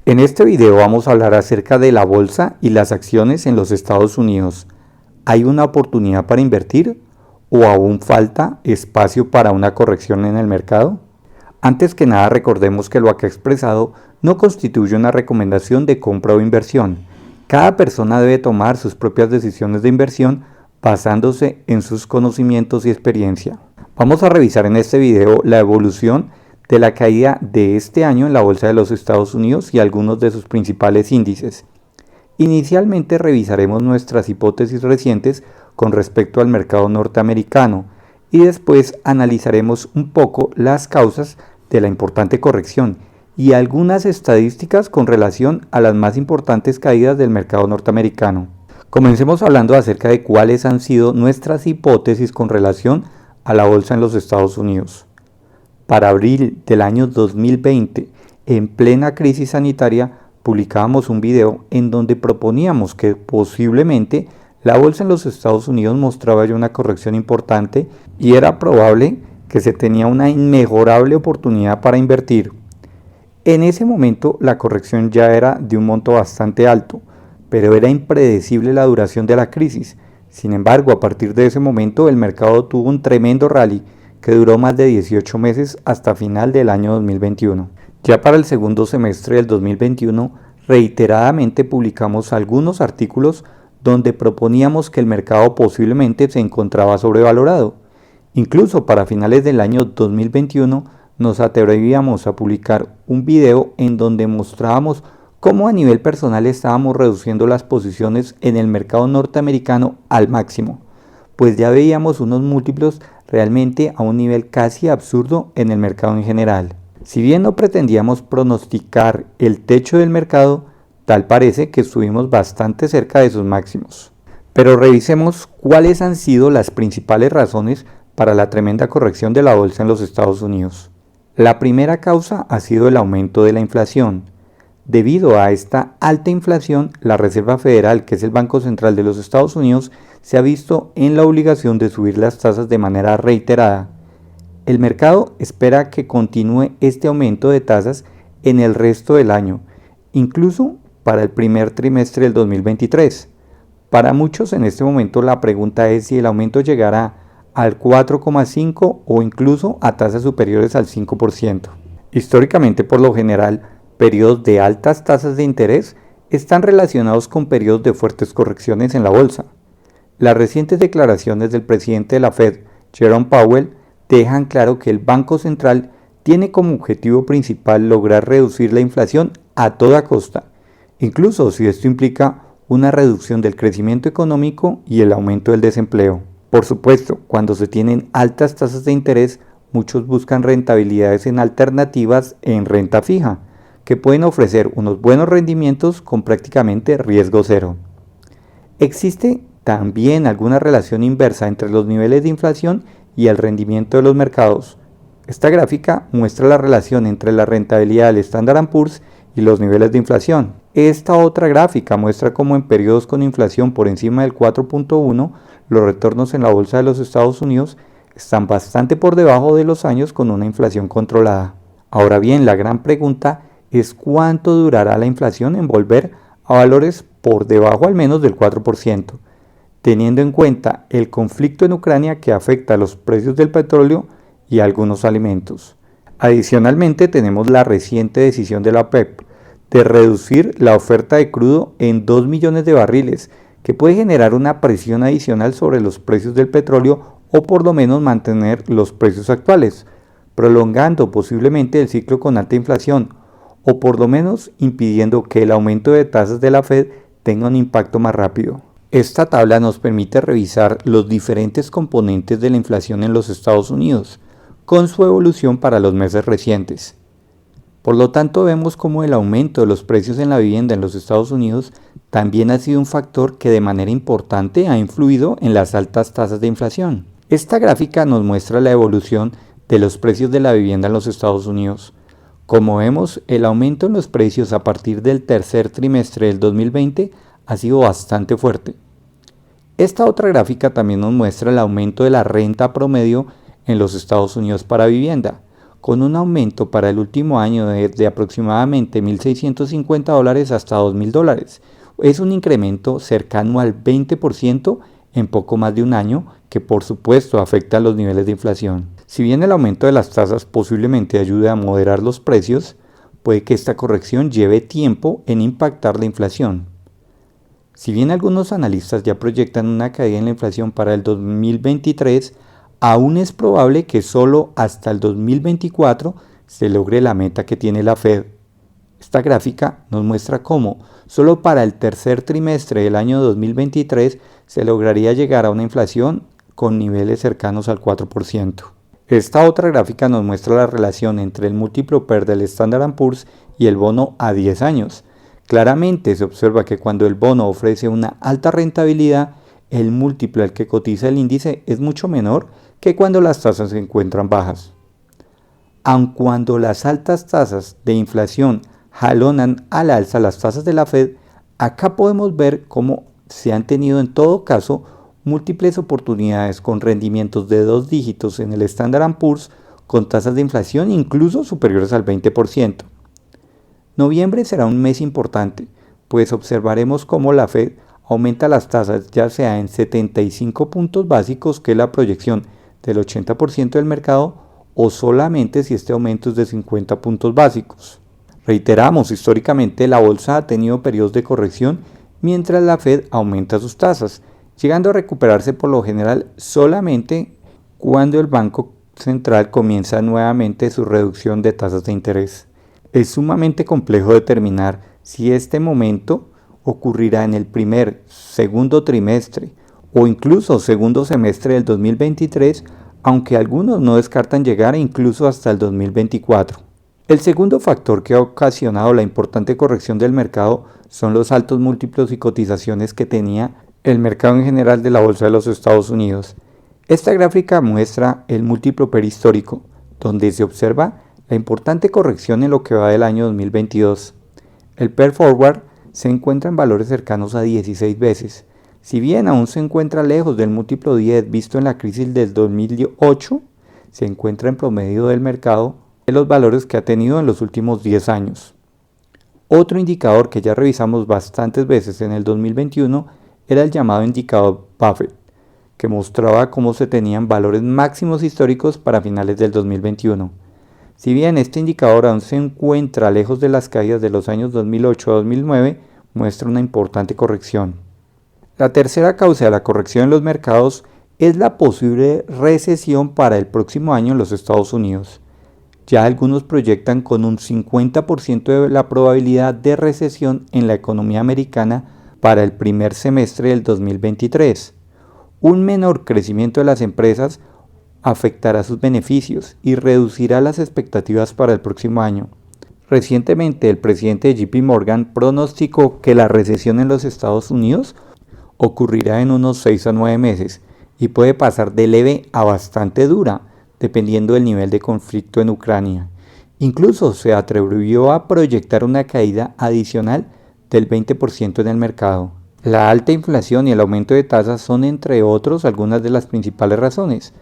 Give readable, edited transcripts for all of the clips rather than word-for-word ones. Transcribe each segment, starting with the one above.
En este video vamos a hablar acerca de la bolsa y las acciones en los Estados Unidos. ¿Hay una oportunidad para invertir o aún falta espacio para una corrección en el mercado? Antes que nada, recordemos que lo acá expresado no constituye una recomendación de compra o inversión. Cada persona debe tomar sus propias decisiones de inversión basándose en sus conocimientos y experiencia. Vamos a revisar en este video la evolución de la caída de este año en la bolsa de los Estados Unidos y algunos de sus principales índices. Inicialmente revisaremos nuestras hipótesis recientes con respecto al mercado norteamericano y después analizaremos un poco las causas de la importante corrección y algunas estadísticas con relación a las más importantes caídas del mercado norteamericano. Comencemos hablando acerca de cuáles han sido nuestras hipótesis con relación a la bolsa en los Estados Unidos. Para abril del año 2020, en plena crisis sanitaria, publicábamos un video en donde proponíamos que posiblemente la bolsa en los Estados Unidos mostraba ya una corrección importante y era probable que se tenía una inmejorable oportunidad para invertir. En ese momento la corrección ya era de un monto bastante alto, pero era impredecible la duración de la crisis. Sin embargo, a partir de ese momento el mercado tuvo un tremendo rally que duró más de 18 meses hasta final del año 2021. Ya para el segundo semestre del 2021, reiteradamente publicamos algunos artículos donde proponíamos que el mercado posiblemente se encontraba sobrevalorado. Incluso para finales del año 2021 nos atrevíamos a publicar un video en donde mostrábamos cómo a nivel personal estábamos reduciendo las posiciones en el mercado norteamericano al máximo, pues ya veíamos unos múltiplos realmente a un nivel casi absurdo en el mercado en general. Si bien no pretendíamos pronosticar el techo del mercado, tal parece que estuvimos bastante cerca de sus máximos. Pero revisemos cuáles han sido las principales razones para la tremenda corrección de la bolsa en los Estados Unidos. La primera causa ha sido el aumento de la inflación. Debido a esta alta inflación, la Reserva Federal, que es el Banco Central de los Estados Unidos, se ha visto en la obligación de subir las tasas de manera reiterada. El mercado espera que continúe este aumento de tasas en el resto del año, incluso para el primer trimestre del 2023. Para muchos en este momento la pregunta es si el aumento llegará al 4,5 o incluso a tasas superiores al 5%. Históricamente, por lo general, periodos de altas tasas de interés están relacionados con periodos de fuertes correcciones en la bolsa. Las recientes declaraciones del presidente de la Fed, Jerome Powell, dejan claro que el Banco Central tiene como objetivo principal lograr reducir la inflación a toda costa, incluso si esto implica una reducción del crecimiento económico y el aumento del desempleo. Por supuesto, cuando se tienen altas tasas de interés, muchos buscan rentabilidades en alternativas en renta fija, que pueden ofrecer unos buenos rendimientos con prácticamente riesgo cero. Existe también alguna relación inversa entre los niveles de inflación y el rendimiento de los mercados. Esta gráfica muestra la relación entre la rentabilidad del Standard & Poor's y los niveles de inflación. Esta otra gráfica muestra cómo en periodos con inflación por encima del 4.1, los retornos en la bolsa de los Estados Unidos están bastante por debajo de los años con una inflación controlada. Ahora bien, la gran pregunta es cuánto durará la inflación en volver a valores por debajo al menos del 4%, teniendo en cuenta el conflicto en Ucrania que afecta a los precios del petróleo y algunos alimentos. Adicionalmente, tenemos la reciente decisión de la OPEP de reducir la oferta de crudo en 2 millones de barriles, que puede generar una presión adicional sobre los precios del petróleo o por lo menos mantener los precios actuales, prolongando posiblemente el ciclo con alta inflación, o por lo menos impidiendo que el aumento de tasas de la Fed tenga un impacto más rápido. Esta tabla nos permite revisar los diferentes componentes de la inflación en los Estados Unidos, con su evolución para los meses recientes. Por lo tanto, vemos cómo el aumento de los precios en la vivienda en los Estados Unidos también ha sido un factor que de manera importante ha influido en las altas tasas de inflación. Esta gráfica nos muestra la evolución de los precios de la vivienda en los Estados Unidos. Como vemos, el aumento en los precios a partir del tercer trimestre del 2020 ha sido bastante fuerte. Esta otra gráfica también nos muestra el aumento de la renta promedio en los Estados Unidos para vivienda, con un aumento para el último año de aproximadamente $1.650 hasta $2.000. Es un incremento cercano al 20% en poco más de un año, que por supuesto afecta a los niveles de inflación. Si bien el aumento de las tasas posiblemente ayude a moderar los precios, puede que esta corrección lleve tiempo en impactar la inflación. Si bien algunos analistas ya proyectan una caída en la inflación para el 2023, aún es probable que solo hasta el 2024 se logre la meta que tiene la Fed. Esta gráfica nos muestra cómo solo para el tercer trimestre del año 2023 se lograría llegar a una inflación con niveles cercanos al 4%. Esta otra gráfica nos muestra la relación entre el múltiplo PER del Standard & Poor's y el bono a 10 años. Claramente se observa que cuando el bono ofrece una alta rentabilidad, el múltiplo al que cotiza el índice es mucho menor que cuando las tasas se encuentran bajas. Aun cuando las altas tasas de inflación jalonan al alza las tasas de la Fed, acá podemos ver cómo se han tenido en todo caso múltiples oportunidades con rendimientos de 2 dígitos en el Standard & Poor's con tasas de inflación incluso superiores al 20%. Noviembre será un mes importante, pues observaremos cómo la Fed aumenta las tasas ya sea en 75 puntos básicos, que es la proyección del 80% del mercado, o solamente si este aumento es de 50 puntos básicos. Reiteramos, históricamente la bolsa ha tenido periodos de corrección mientras la Fed aumenta sus tasas, llegando a recuperarse por lo general solamente cuando el Banco Central comienza nuevamente su reducción de tasas de interés. Es sumamente complejo determinar si este momento ocurrirá en el segundo trimestre o incluso segundo semestre del 2023, aunque algunos no descartan llegar incluso hasta el 2024. El segundo factor que ha ocasionado la importante corrección del mercado son los altos múltiplos y cotizaciones que tenía el mercado en general de la bolsa de los Estados Unidos. Esta gráfica muestra el múltiplo PER histórico, donde se observa la importante corrección en lo que va del año 2022. El PER Forward se encuentra en valores cercanos a 16 veces. Si bien aún se encuentra lejos del múltiplo 10 visto en la crisis del 2008, se encuentra en promedio del mercado de los valores que ha tenido en los últimos 10 años. Otro indicador que ya revisamos bastantes veces en el 2021 era el llamado indicador Buffett, que mostraba cómo se tenían valores máximos históricos para finales del 2021. Si bien este indicador aún se encuentra lejos de las caídas de los años 2008 a 2009, muestra una importante corrección. La tercera causa de la corrección en los mercados es la posible recesión para el próximo año en los Estados Unidos. Ya algunos proyectan con un 50% de la probabilidad de recesión en la economía americana para el primer semestre del 2023. Un menor crecimiento de las empresas afectará sus beneficios y reducirá las expectativas para el próximo año. Recientemente, el presidente de JP Morgan pronosticó que la recesión en los Estados Unidos ocurrirá en unos 6 a 9 meses y puede pasar de leve a bastante dura, dependiendo del nivel de conflicto en Ucrania. Incluso se atrevió a proyectar una caída adicional del 20% en el mercado. La alta inflación y el aumento de tasas son, entre otros, algunas de las principales razones.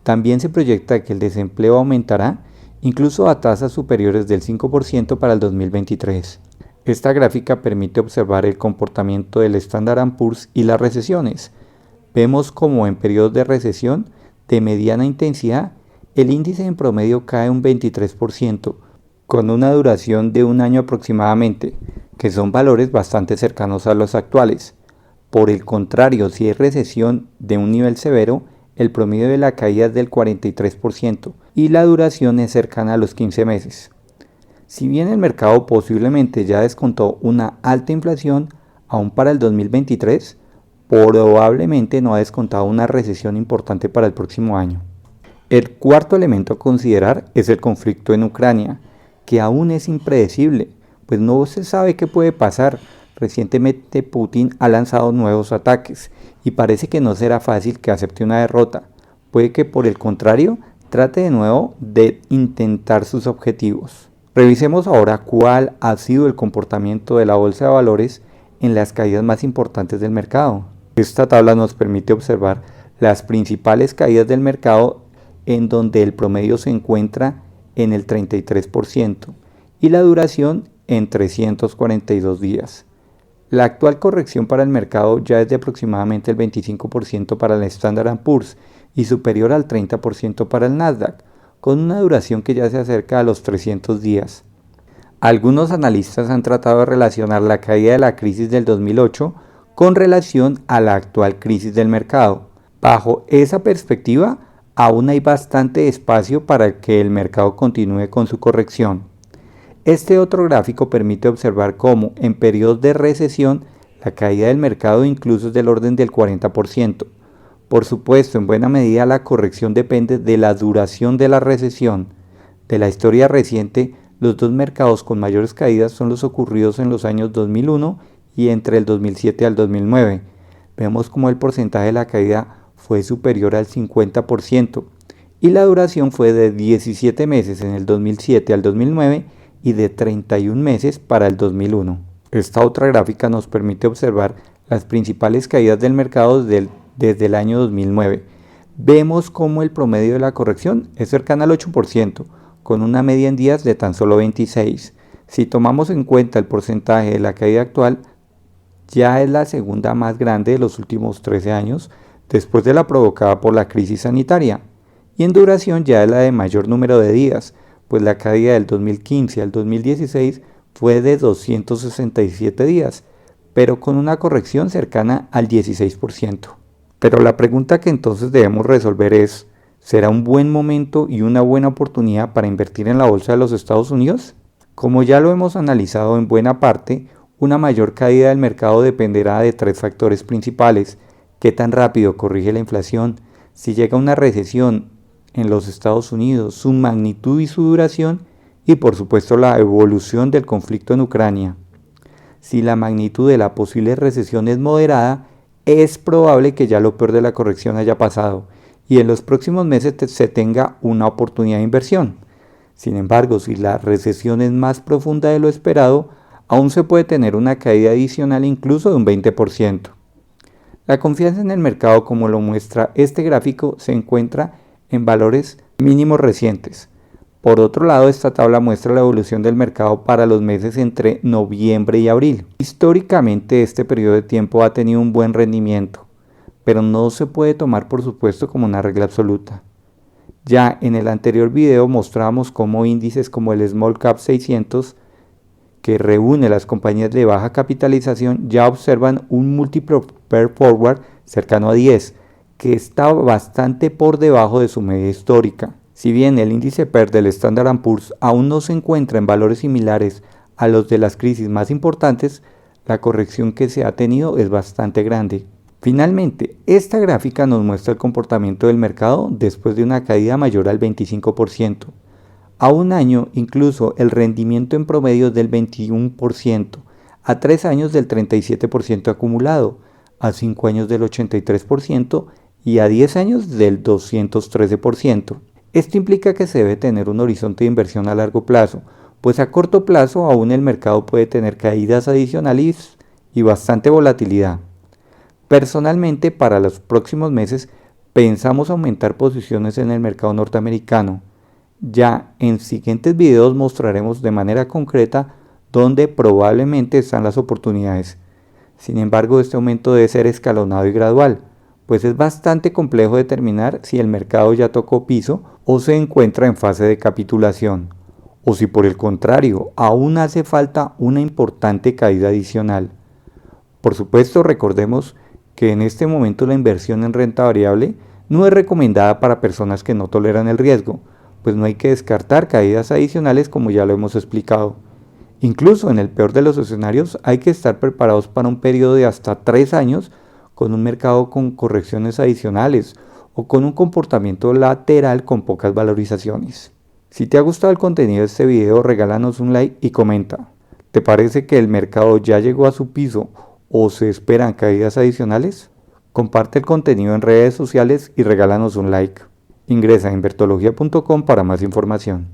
También se proyecta que el desempleo aumentará incluso a tasas superiores del 5% para el 2023. Esta gráfica permite observar el comportamiento del Standard & Poor's y las recesiones. Vemos como en periodos de recesión de mediana intensidad, el índice en promedio cae un 23%, con una duración de un año aproximadamente, que son valores bastante cercanos a los actuales. Por el contrario, si hay recesión de un nivel severo, el promedio de la caída es del 43% y la duración es cercana a los 15 meses. Si bien el mercado posiblemente ya descontó una alta inflación, aún para el 2023, probablemente no ha descontado una recesión importante para el próximo año. El cuarto elemento a considerar es el conflicto en Ucrania, que aún es impredecible, pues no se sabe qué puede pasar. Recientemente Putin ha lanzado nuevos ataques y parece que no será fácil que acepte una derrota. Puede que por el contrario trate de nuevo de intentar sus objetivos. Revisemos ahora cuál ha sido el comportamiento de la bolsa de valores en las caídas más importantes del mercado. Esta tabla nos permite observar las principales caídas del mercado en donde el promedio se encuentra en el 33% y la duración en 342 días. La actual corrección para el mercado ya es de aproximadamente el 25% para el Standard & Poor's y superior al 30% para el Nasdaq, con una duración que ya se acerca a los 300 días. Algunos analistas han tratado de relacionar la caída de la crisis del 2008 con relación a la actual crisis del mercado. Bajo esa perspectiva, aún hay bastante espacio para que el mercado continúe con su corrección. Este otro gráfico permite observar cómo en periodos de recesión la caída del mercado incluso es del orden del 40%. Por supuesto, en buena medida la corrección depende de la duración de la recesión. De la historia reciente, los dos mercados con mayores caídas son los ocurridos en los años 2001 y entre el 2007 al 2009. Vemos como el porcentaje de la caída fue superior al 50% y la duración fue de 17 meses en el 2007 al 2009 y de 31 meses para el 2001. Esta otra gráfica nos permite observar las principales caídas del mercado desde el año 2009. Vemos como el promedio de la corrección es cercano al 8%, con una media en días de tan solo 26. Si tomamos en cuenta el porcentaje de la caída actual, ya es la segunda más grande de los últimos 13 años, después de la provocada por la crisis sanitaria, y en duración ya es la de mayor número de días, pues la caída del 2015 al 2016 fue de 267 días, pero con una corrección cercana al 16%. Pero la pregunta que entonces debemos resolver es, ¿será un buen momento y una buena oportunidad para invertir en la bolsa de los Estados Unidos? Como ya lo hemos analizado en buena parte, una mayor caída del mercado dependerá de tres factores principales: qué tan rápido corrige la inflación, si llega una recesión en los Estados Unidos, su magnitud y su duración, y por supuesto la evolución del conflicto en Ucrania. Si la magnitud de la posible recesión es moderada, es probable que ya lo peor de la corrección haya pasado y en los próximos meses se tenga una oportunidad de inversión. Sin embargo, si la recesión es más profunda de lo esperado, aún se puede tener una caída adicional incluso de un 20%. La confianza en el mercado, como lo muestra este gráfico, se encuentra en valores mínimos recientes. Por otro lado, esta tabla muestra la evolución del mercado para los meses entre noviembre y abril. Históricamente, este periodo de tiempo ha tenido un buen rendimiento, pero no se puede tomar por supuesto como una regla absoluta. Ya en el anterior video mostramos cómo índices como el Small Cap 600, que reúne las compañías de baja capitalización, ya observan un múltiplo PER forward cercano a 10, que está bastante por debajo de su media histórica. Si bien el índice PER del Standard & Poor's aún no se encuentra en valores similares a los de las crisis más importantes, la corrección que se ha tenido es bastante grande. Finalmente, esta gráfica nos muestra el comportamiento del mercado después de una caída mayor al 25%. A un año, incluso el rendimiento en promedio es del 21%, a 3 años del 37% acumulado, a 5 años del 83% y a 10 años del 213%. Esto implica que se debe tener un horizonte de inversión a largo plazo, pues a corto plazo aún el mercado puede tener caídas adicionales y bastante volatilidad. Personalmente, para los próximos meses pensamos aumentar posiciones en el mercado norteamericano. Ya en siguientes videos mostraremos de manera concreta dónde probablemente están las oportunidades. Sin embargo, este aumento debe ser escalonado y gradual, pues es bastante complejo determinar si el mercado ya tocó piso o se encuentra en fase de capitulación, o si por el contrario aún hace falta una importante caída adicional. Por supuesto, recordemos que en este momento la inversión en renta variable no es recomendada para personas que no toleran el riesgo, pues no hay que descartar caídas adicionales como ya lo hemos explicado. Incluso en el peor de los escenarios hay que estar preparados para un periodo de hasta 3 años con un mercado con correcciones adicionales o con un comportamiento lateral con pocas valorizaciones. Si te ha gustado el contenido de este video, regálanos un like y comenta. ¿Te parece que el mercado ya llegó a su piso o se esperan caídas adicionales? Comparte el contenido en redes sociales y regálanos un like. Ingresa a invertología.com para más información.